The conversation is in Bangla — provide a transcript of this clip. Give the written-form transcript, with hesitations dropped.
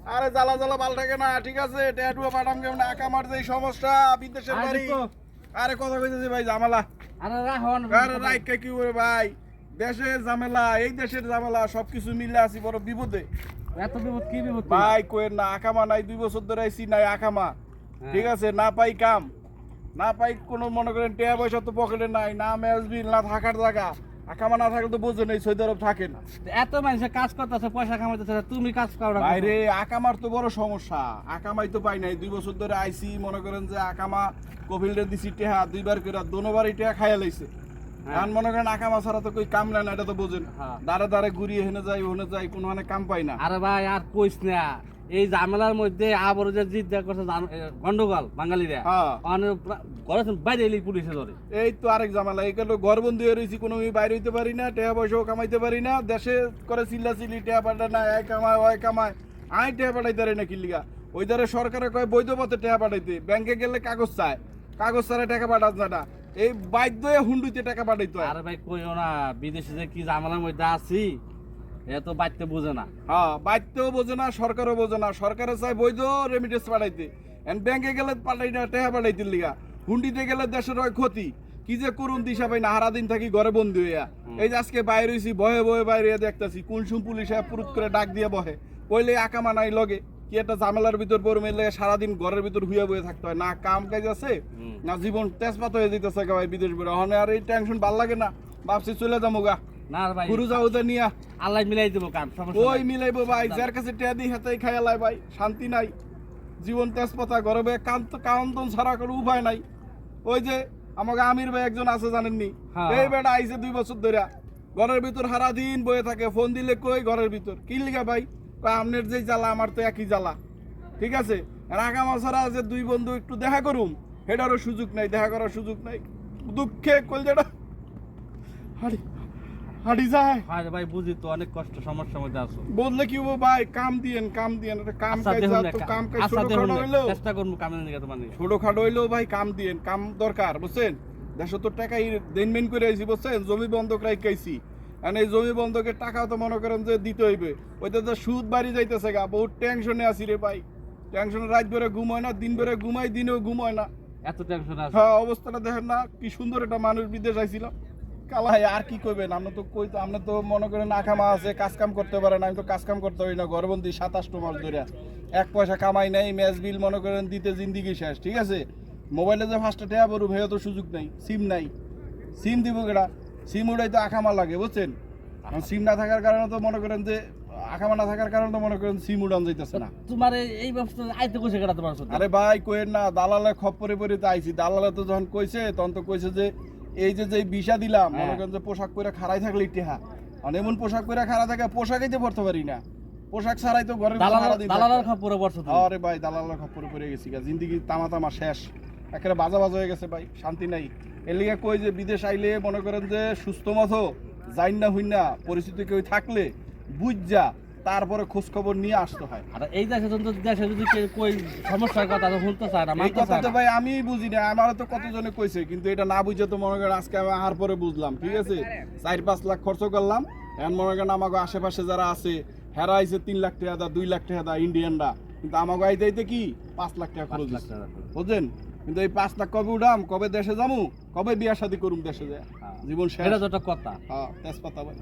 আরে জ্বালা জ্বালা ভাল থাকে না, ঠিক আছে? ট্যাটুয়া পাঠাম কেমন আকামার যে সমস্যা বিদেশের বাড়ি। আরে কথা কইতেছি ভাই ঝামেলা। আরে রাখুন আরে রাইকা কি করে ভাই, দেশের ঝামেলা, এই দেশের ঝামেলা সবকিছু মিলে আছি বড় বিপদে। এত বিপদ কি বিপদ ভাই কোয়েন না, আকামা নাই 2 বছর ধরে আইছি নাই আকামা, ঠিক আছে? না পাই কাম, না পাই কোনো মনে করেন টাকা পয়সা তো পকেটে নাই, না মেজবিল, না থাকার জায়গা। আকামা না থাকলে তো বোঝে নেই সৌদি আরব থাকে না। এত মানুষ কাজ করতেছে পয়সা কামাইতেছে তুমি কাজ করো না বাইরে আকামার তো বড় সমস্যা, আকামাই তো পাই নাই 2 বছর ধরে আইছি মনে করেন যে আকামা কপিলরে দিছি টেহা 2বার করে দোনোবারই টেহা খাইয়া লাইছে। এখন মনে করেন আকামা ছাড়া তো কই কাম নাই না, এটা তো বোঝেন। দাঁড়ে দাঁড়ে ঘুরিয়ে হেনে যাই ওনে যাই, কোনো মানে কাম পাই না। আরে ভাই আর কইস না, এই ঝামেলার মধ্যে আবার যে জিদ দেয়া করছে গন্ডগোল বাঙালিরা ঘরে বাইরে এলি পুলিশে ধরে। এই তো আরেক ঝামেলা, এই কারণে ঘরবন্দি হয়ে রয়েছি, কোনো বাইরে হইতে পারি না, টাকা পয়সাও কামাইতে পারি না, দেশে করে চিল্লা চিল্লি টাকা পাঠা না, এক কামায় ওই কামায়, আই টাকা পাঠাইতে পারি না কিল্লিগা। ওই ধারে সরকারে কয় বৈধ পথে টাকা পাঠাইতে, ব্যাংকে গেলে কাগজ চায়, কাগজ ছাড়া টাকা পাঠাত না, এই বাধ্য হয়ে হুন্ডুতে টাকা পাঠাইতে হয়। আরে ভাই কইও না, বিদেশে যে কি ঝামেলার মধ্যে আছি এত বাইতে বোঝে না। হ্যাঁ, বাইতেও বোঝে না, সরকারও বোঝে না, সরকারে চায় বৈধ রেমিটেন্স পাঠাইতে, ব্যাংকে গেলে পাঠাই না টাকা পাঠাইতে লিগা, হুন্ডিতে গেলে দেশের হয় ক্ষতি। কি যে করুন দিশা পাই না, সারাদিন থাকি ঘরে বন্দি হইয়া। এই যে আজকে বাইরে হইছি, বহে বহে বাইরে দেখতেছি কোন সুম পুলিশ পুরুত করে ডাক দিয়ে বহে, কইলে আকামা নাই লগে, কি একটা ঝামেলার ভিতর পড়ে মেলে সারাদিন ঘরের ভিতর হুইয়া বয়ে থাকতে হয়, না কাম কাজ আছে না, জীবন তেজপাত হয়ে যেতেছে ভাই বিদেশ বেরো। হনে আর এই টেনশন ভাল লাগে না, ভাবছি চলে যাবো গা না ভাই, গুরু যাও নিয়া আল্লাহ মিলাই দেবো কাম, ওই মিলাইবো ভাই, যার কাছে টেয়া দিই হাতেই খাইয়ালাই ভাই, শান্তি নাই, জীবন তেজপাতা, ঘরে বয়ে কান্তন ছাড়া কোনো উপায় নাই। ওই যে আমাকে আমির ভাই একজন আছে জানেননি, এই বেটা আইছে 2 বছর ধরে ঘরের ভিতর সারাদিন বয়ে থাকে, ফোন দিলে কই ঘরের ভিতর, কি লিগা ভাই? আপনার যে জ্বালা আমার তো একই জ্বালা, ঠিক আছে? আগামা ছাড়া যে 2 বন্ধু একটু দেখা করুম সেটারও সুযোগ নাই, দেখা করার সুযোগ নাই, দুঃখে কলজাটা হাড়ি হাড়ি যায়। আরে ভাই বুঝি তো অনেক কষ্ট সমস্যার মধ্যে আছো, বললে কি হবো ভাই? কাম দিয়েন একটা কাম কাজ, তো কাম কাজ ছোটখাটো হইলো, চেষ্টা করবো কামের দিকে তোমার ছোটখাটো হইলেও ভাই কাম দিয়েন, কাম দরকার বুঝছেন? 150 টাকাই দেনমেন করে আইছি বুঝছেন, জমি বন্ধক রাইখাইছি, আর এই জমি বন্ধকের টাকা তো মনে করেন যে দিতে হইবে, ওইটা তো সুদ বাড়ি যাইতেছে গা, বহুত টেনশনে আছি রে ভাই, টেনশনে রাত ভরে ঘুম হয় না, দিন ভরে ঘুমাই, দিনেও ঘুম হয় না, এত টেনশন আছে। হ্যাঁ, অবস্থাটা দেখেন না কি সুন্দর একটা মানুষ বিদেশ আইছিল। কালাই আর কি করবেন, আমরা তো কই তো, আমরা তো মনে করেন আকামা আছে, কাজ কাম করতে পারে না, আমি তো কাজ কাম করতে পারি না, ঘরবন্দি 27 মাস ধরে, 1 পয়সা কামাই নাই, ম্যাচ বিল মনে করেন দিতে জিন্দিগি শেষ, ঠিক আছে? মোবাইলে যে 5টা টাকা বড় ভাইও তো সুযোগ নাই, সিম নাই, সিম দিব কেডা? সিম উড়াই তো আকামা লাগে বুঝছেন, সিম না থাকার কারণে তো মনে করেন যে, আকামা না থাকার কারণে তো মনে করেন সিম উড়ান যাইতেছে না। তোমার এই ব্যবস্থা আইতে কইছে কেডা তোমার সাথে? আরে ভাই কোয়েন না, দালালে খপ্পরে পরে তো আইছি, দালালে তো যখন কইছে তখন তো কইছে যে এই যে ভিসা দিলাম মনে করেন যে পোশাক পরে খাড়াই থাকলে টেহা, আর এমন পোশাক পরে খাড়া থাকে পোশাকই তো পরতে পারি না, পোশাক ছাড়াই তো ঘরে দালালের খপ্পরে পড়ছো তুমি? আরে ভাই দালালের খপ্পরে পড়ে গেছি, জিন্দেগি তামা শেষ, একেবারে বাজা হয়ে গেছে ভাই, শান্তি নাই। এর লিগে কই যে বিদেশ আইলে মনে করেন যে সুস্থ মতো যাইন না হইন না, পরিস্থিতি কেউ থাকলে বুঝা তারপরে খোঁজ খবর নিয়ে আসতে হয়। আর এই দেশে যদি কই সমস্যার কথা তো শুনতে চায় না, এই কথা তো ভাই আমি বুঝি না, আমারও তো কতজনে কইছে, কিন্তু এটা না বুঝে তো মনে করেন আজকে আমি আহার পরে বুঝলাম, ঠিক আছে? 4-5 লাখ খরচ করলাম, এখন মনে করেন আমাকে আশেপাশে যারা আছে হেরা আইছে 3 লাখ টাকা দা, 2 লাখ টাকা দা ইন্ডিয়ানরা, কিন্তু আমাকে আইতে কি 5 লাখ টাকা খরচ দিচ্ছে বুঝছেন? কিন্তু এই 5 লাখ কবে উঠাম, কবে দেশে যাবো, কবে বিয়া শাদী করুম দেশে যায়, জীবন শেষ, এটা তো একটা কথা। হ্যাঁ, তেজপাতা ভাই।